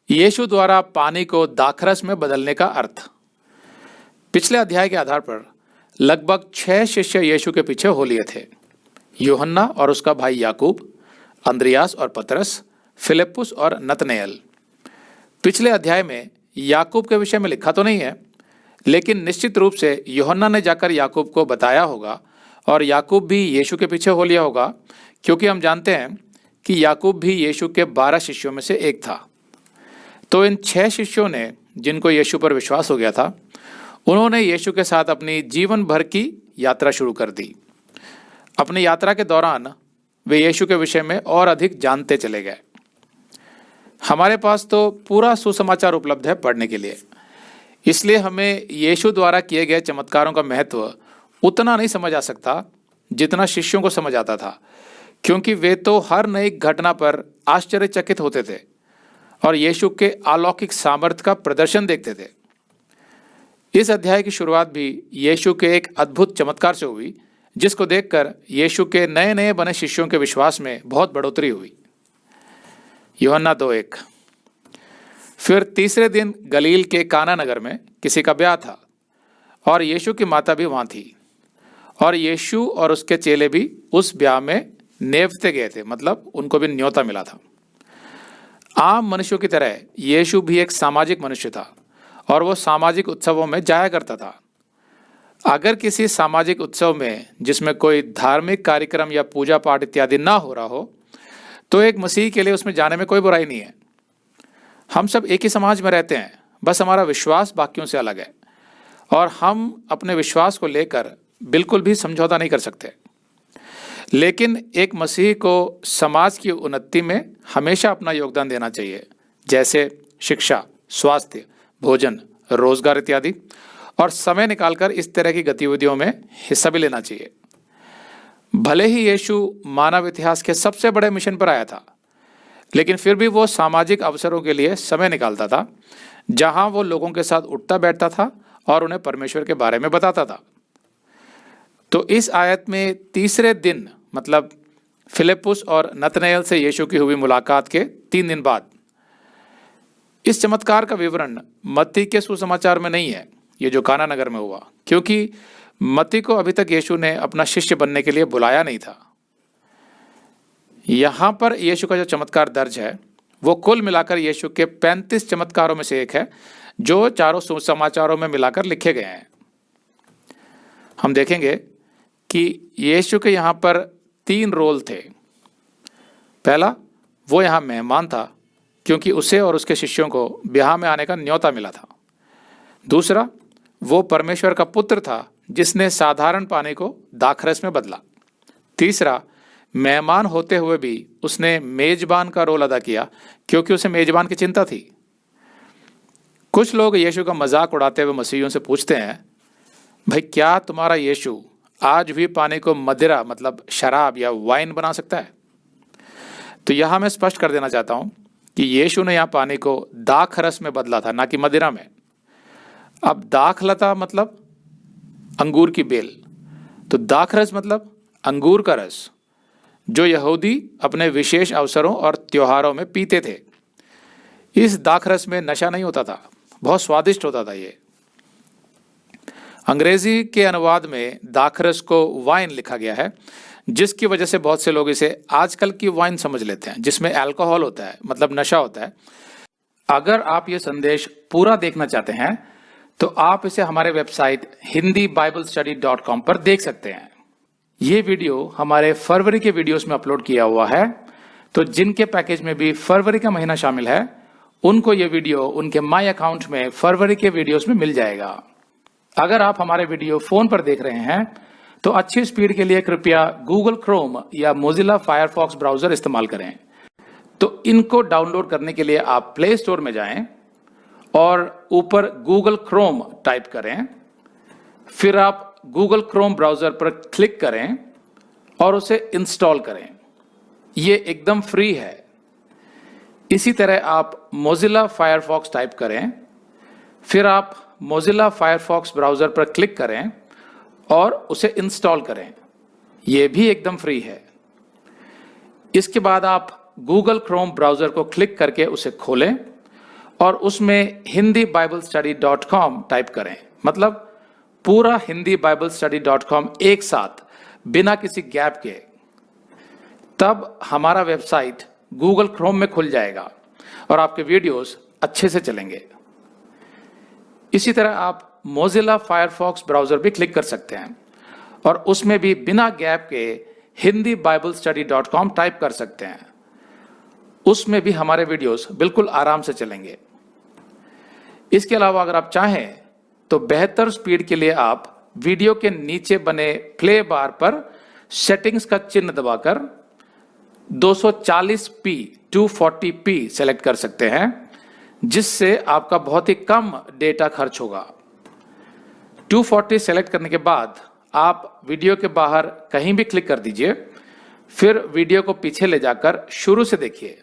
यीशु द्वारा पानी को दाखरस में बदलने का अर्थ। पिछले अध्याय के आधार पर लगभग 6 शिष्य यीशु के पीछे हो लिए थे। यूहन्ना और उसका भाई याकूब, अंद्रियास और पतरस, फिलिप्पुस और नतनएल। पिछले अध्याय में याकूब के विषय में लिखा तो नहीं है, लेकिन निश्चित रूप से यूहन्ना ने जाकर याकूब को बताया होगा और याकूब भी यीशु के पीछे हो लिया होगा, क्योंकि हम जानते हैं कि याकूब भी यीशु के 12 शिष्यों में से एक था। तो इन 6 शिष्यों ने, जिनको यीशु पर विश्वास हो गया था, उन्होंने यीशु के साथ अपनी जीवन भर की यात्रा शुरू कर दी। अपनी यात्रा के दौरान वे यीशु के विषय में और अधिक जानते चले गए। हमारे पास तो पूरा सुसमाचार उपलब्ध है पढ़ने के लिए, इसलिए हमें यीशु द्वारा किए गए चमत्कारों का महत्व उतना नहीं समझ आ सकता जितना शिष्यों को समझ आता था, क्योंकि वे तो हर नई घटना पर आश्चर्यचकित होते थे और यीशु के अलौकिक सामर्थ्य का प्रदर्शन देखते थे। इस अध्याय की शुरुआत भी यीशु के एक अद्भुत चमत्कार से हुई, जिसको देखकर यीशु के नए नए बने शिष्यों के विश्वास में बहुत बढ़ोतरी हुई। यूहन्ना 2:1। फिर तीसरे दिन गलील के काना नगर में किसी का ब्याह था और यीशु की माता भी वहां थी, और यीशु और उसके चेले भी उस ब्याह में नेवते गए थे, मतलब उनको भी न्योता मिला था। आम मनुष्यों की तरह यीशु भी एक सामाजिक मनुष्य था और वो सामाजिक उत्सवों में जाया करता था। अगर किसी सामाजिक उत्सव में जिसमें कोई धार्मिक कार्यक्रम या पूजा पाठ इत्यादि ना हो रहा हो, तो एक मसीही के लिए उसमें जाने में कोई बुराई नहीं है। हम सब एक ही समाज में रहते हैं, बस हमारा विश्वास बाकियों से अलग है और हम अपने विश्वास को लेकर बिल्कुल भी समझौता नहीं कर सकते। लेकिन एक मसीही को समाज की उन्नति में हमेशा अपना योगदान देना चाहिए, जैसे शिक्षा, स्वास्थ्य, भोजन, रोजगार इत्यादि, और समय निकालकर इस तरह की गतिविधियों में हिस्सा भी लेना चाहिए। भले ही यीशु मानव इतिहास के सबसे बड़े मिशन पर आया था, लेकिन फिर भी वो सामाजिक अवसरों के लिए समय निकालता था, जहां वो लोगों के साथ उठता बैठता था और उन्हें परमेश्वर के बारे में बताता था। तो इस आयत में तीसरे दिन, मतलब फिलिप्पुस और नतनएल से यीशु की हुई मुलाकात के 3 दिन बाद, इस चमत्कार का विवरण मत्ती के सुसमाचार में नहीं है, ये जो काना नगर में हुआ, क्योंकि मत्ती को अभी तक यीशु ने अपना शिष्य बनने के लिए बुलाया नहीं था। यहां पर यीशु का जो चमत्कार दर्ज है वो कुल मिलाकर यीशु के 35 चमत्कारों में से एक है, जो चारों सुसमाचारों में मिलाकर लिखे गए हैं। हम देखेंगे कि यीशु के यहाँ पर 3 रोल थे। पहला, वो यहाँ मेहमान था, क्योंकि उसे और उसके शिष्यों को ब्याह में आने का न्योता मिला था। दूसरा, वो परमेश्वर का पुत्र था, जिसने साधारण पानी को दाखरस में बदला। तीसरा, मेहमान होते हुए भी उसने मेजबान का रोल अदा किया, क्योंकि उसे मेजबान की चिंता थी। कुछ लोग यीशु का मजाक उड़ाते हुए मसीहियों से पूछते हैं, भाई क्या तुम्हारा यीशु आज भी पानी को मदिरा, मतलब शराब या वाइन बना सकता है? तो यहां मैं स्पष्ट कर देना चाहता हूं कि यीशु ने यहां पानी को दाखरस में बदला था, ना कि मदिरा में। अब दाखलता मतलब अंगूर की बेल, तो दाखरस मतलब अंगूर का रस, जो यहूदी अपने विशेष अवसरों और त्योहारों में पीते थे। इस दाखरस में नशा नहीं होता था, बहुत स्वादिष्ट होता था ये। अंग्रेजी के अनुवाद में दाखरस को वाइन लिखा गया है, जिसकी वजह से बहुत से लोग इसे आजकल की वाइन समझ लेते हैं, जिसमें अल्कोहल होता है, मतलब नशा होता है। अगर आप ये संदेश पूरा देखना चाहते हैं तो आप इसे हमारे वेबसाइट hindiBiblestudy.com पर देख सकते हैं। ये वीडियो हमारे फरवरी के वीडियोस में अपलोड किया हुआ है, तो जिनके पैकेज में भी फरवरी का महीना शामिल है, उनको ये वीडियो उनके माई अकाउंट में फरवरी के वीडियोस में मिल जाएगा। अगर आप हमारे वीडियो फोन पर देख रहे हैं तो अच्छी स्पीड के लिए कृपया गूगल क्रोम या मोजिला फायरफॉक्स ब्राउजर इस्तेमाल करें। तो इनको डाउनलोड करने के लिए आप प्ले स्टोर में जाएं और ऊपर गूगल क्रोम टाइप करें, फिर आप गूगल क्रोम ब्राउजर पर क्लिक करें और उसे इंस्टॉल करें। ये एकदम फ्री है। इसी तरह आप मोजिला फायरफॉक्स टाइप करें, फिर आप मोजिला फायरफॉक्स ब्राउजर पर क्लिक करें और उसे इंस्टॉल करें। यह भी एकदम फ्री है। इसके बाद आप गूगल क्रोम ब्राउजर को क्लिक करके उसे खोलें और उसमें hindibiblesteady.com टाइप करें, मतलब पूरा hindibiblesteady.com एक साथ बिना किसी गैप के, तब हमारा वेबसाइट गूगल क्रोम में खुल जाएगा और आपके वीडियोस अच्छे से चलेंगे। इसी तरह आप मोजिला फायरफॉक्स ब्राउजर भी क्लिक कर सकते हैं और उसमें भी बिना गैप के hindibiblesteady.com टाइप कर सकते हैं। उसमें भी हमारे वीडियोस बिल्कुल आराम से चलेंगे। इसके अलावा अगर आप चाहें तो बेहतर स्पीड के लिए आप वीडियो के नीचे बने प्ले बार पर सेटिंग्स का चिन्ह दबाकर 240p 240p सेलेक्ट कर सकते हैं, जिससे आपका बहुत ही कम डेटा खर्च होगा। 240 सेलेक्ट करने के बाद आप वीडियो के बाहर कहीं भी क्लिक कर दीजिए, फिर वीडियो को पीछे ले जाकर शुरू से देखिए।